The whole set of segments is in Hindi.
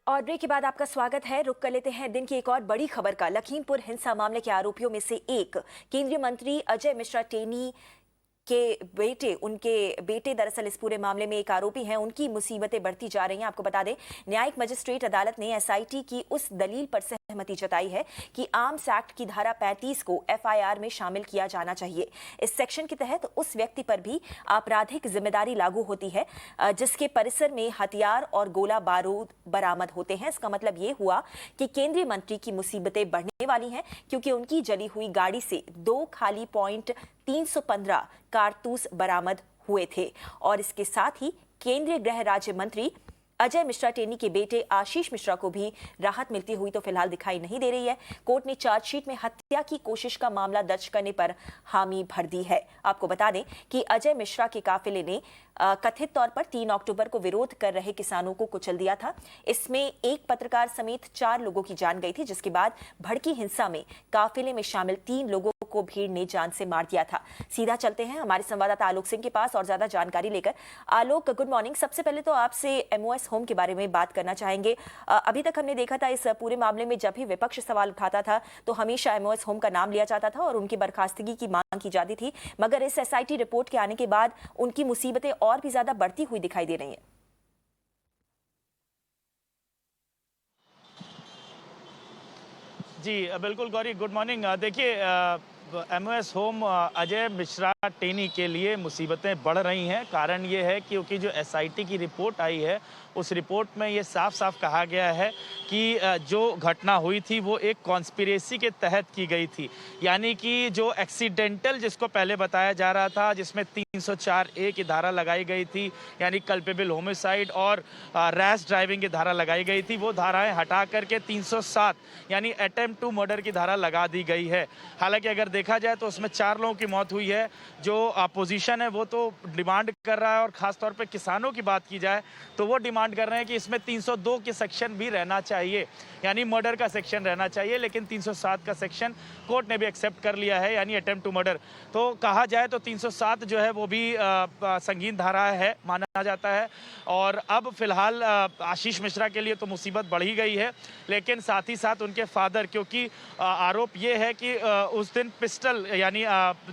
और ब्रेक के बाद आपका स्वागत है। रुक कर लेते हैं दिन की एक और बड़ी खबर का। लखीमपुर हिंसा मामले के आरोपियों में से एक केंद्रीय मंत्री अजय मिश्रा टेनी उनके बेटे दरअसल इस पूरे मामले में एक आरोपी हैं। उनकी मुसीबतें बढ़ती जा रही हैं। आपको बता दें, न्यायिक मजिस्ट्रेट अदालत ने एसआईटी की उस दलील पर सहमति जताई है कि आर्म्स एक्ट की धारा 35 को एफआईआर में शामिल किया जाना चाहिए। इस सेक्शन के तहत उस व्यक्ति पर भी आपराधिक जिम्मेदारी लागू होती है जिसके परिसर में हथियार और गोला बारूद बरामद होते हैं। इसका मतलब ये हुआ कि केंद्रीय मंत्री की मुसीबतें बढ़ने वाली हैं, क्योंकि उनकी जली हुई गाड़ी से 2 खाली .315 कारतूस बरामद हुए थे। और इसके साथ ही केंद्रीय गृह राज्य मंत्री अजय मिश्रा टेनी के बेटे आशीष मिश्रा को भी राहत मिलती हुई तो फिलहाल दिखाई नहीं दे रही है। कोर्ट ने चार्जशीट में हत्या की कोशिश का मामला दर्ज करने पर हामी भर दी है। आपको बता दें कि अजय मिश्रा के काफिले ने कथित तौर पर 3 अक्टूबर को विरोध कर रहे किसानों को कुचल दिया था। इसमें एक पत्रकार समेत 4 लोगों की जान गई थी, जिसके बाद भड़की हिंसा में काफिले में शामिल 3 लोगों को भीड़ ने जान से मार दिया था। सीधा चलते हैं हमारे संवाददाता आलोक सिंह के पास और ज्यादा जानकारी लेकर। आलोक, गुड मॉर्निंग। सबसे पहले तो आपसे एमओएस होम के बारे में बात करना चाहेंगे। अभी तक हमने देखा था इस पूरे मामले में जब भी विपक्ष सवाल उठाता था तो हमेशा एमओएस होम का नाम लिया जाता था और उनकी बर्खास्तगी की मांग की जाती थी, मगर इस एसआईटी रिपोर्ट के आने के बाद उनकी मुसीबतें और भी ज्यादा बढ़ती हुई दिखाई दे रही हैं। जी बिल्कुल गौरी, गुड मॉर्निंग। देखिए, एमओएस होम अजय मिश्रा टेनी के लिए मुसीबतें बढ़ रही हैं। कारण ये है क्योंकि जो एसआईटी की रिपोर्ट आई है उस रिपोर्ट में ये साफ साफ कहा गया है कि जो घटना हुई थी वो एक कॉन्स्पिरेसी के तहत की गई थी। यानी कि जो एक्सीडेंटल जिसको पहले बताया जा रहा था, जिसमें 304A की धारा लगाई गई थी, यानी कल्पेबल होमिसाइड और रैश ड्राइविंग की धारा लगाई गई थी, वो धाराएं हटा करके 307 यानी अटेम्प्ट टू मर्डर की धारा लगा दी गई है। हालांकि अगर देखा जाए तो उसमें 4 लोगों की मौत हुई है। जो अपोजिशन है वो तो डिमांड कर रहा है, और खासतौर पर किसानों की बात की जाए तो वो डिमांड कर रहे हैं कि इसमें 302 के सेक्शन भी रहना चाहिए, यानी मर्डर का सेक्शन रहना चाहिए। लेकिन 307 का सेक्शन कोर्ट ने भी एक्सेप्ट कर लिया है, यानी अटेम्प्ट टू मर्डर। तो कहा जाए तो 307 जो है वो भी संगीन धारा है, माना जाता है। और अब फिलहाल आशीष मिश्रा के लिए तो मुसीबत बढ़ ही गई है, लेकिन साथ ही साथ उनके फादर, क्योंकि आरोप ये है कि उस दिन पिस्टल यानी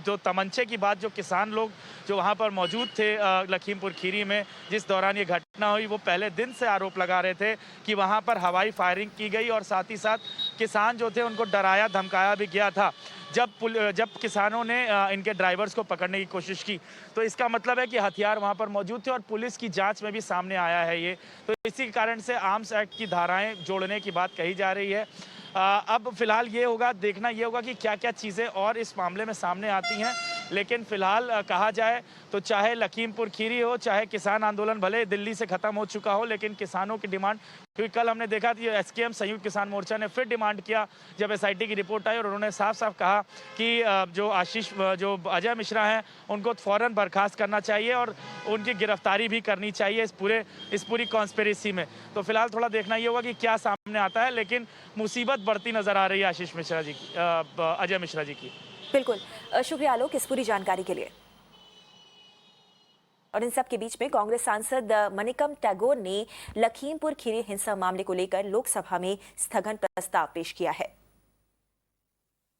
जो तमंचे की बात, जो किसान लोग जो वहाँ पर मौजूद थे लखीमपुर खीरी में जिस दौरान ये घटना हुई, वो पहले दिन से आरोप लगा रहे थे कि वहाँ पर हवाई फायरिंग की गई और साथ ही साथ किसान जो थे उनको डराया धमकाया भी गया था। जब किसानों ने इनके ड्राइवर्स को पकड़ने की कोशिश की तो इसका मतलब है कि हथियार वहां पर मौजूद थे, और पुलिस की जांच में भी सामने आया है ये। तो इसी कारण से आर्म्स एक्ट की धाराएं जोड़ने की बात कही जा रही है। अब फिलहाल ये होगा, देखना ये होगा कि क्या क्या चीज़ें और इस मामले में सामने आती हैं। लेकिन फिलहाल कहा जाए तो चाहे लखीमपुर खीरी हो, चाहे किसान आंदोलन भले दिल्ली से ख़त्म हो चुका हो, लेकिन किसानों की डिमांड, क्योंकि कल हमने देखा कि एसकेएम संयुक्त किसान मोर्चा ने फिर डिमांड किया जब एसआईटी की रिपोर्ट आई, और उन्होंने साफ साफ कहा कि जो अजय मिश्रा हैं उनको फौरन बर्खास्त करना चाहिए और उनकी गिरफ्तारी भी करनी चाहिए इस पूरी कॉन्स्पिरेसी में। तो फिलहाल थोड़ा देखना ये होगा कि क्या सामने आता है, लेकिन मुसीबत बढ़ती नजर आ रही है आशीष मिश्रा जी की, अजय मिश्रा जी की। बिल्कुल, शुक्रिया आलोक इस पूरी जानकारी के लिए। और इन सब के बीच में कांग्रेस सांसद मनिकम टैगोर ने लखीमपुर खीरी हिंसा मामले को लेकर लोकसभा में स्थगन प्रस्ताव पेश किया है।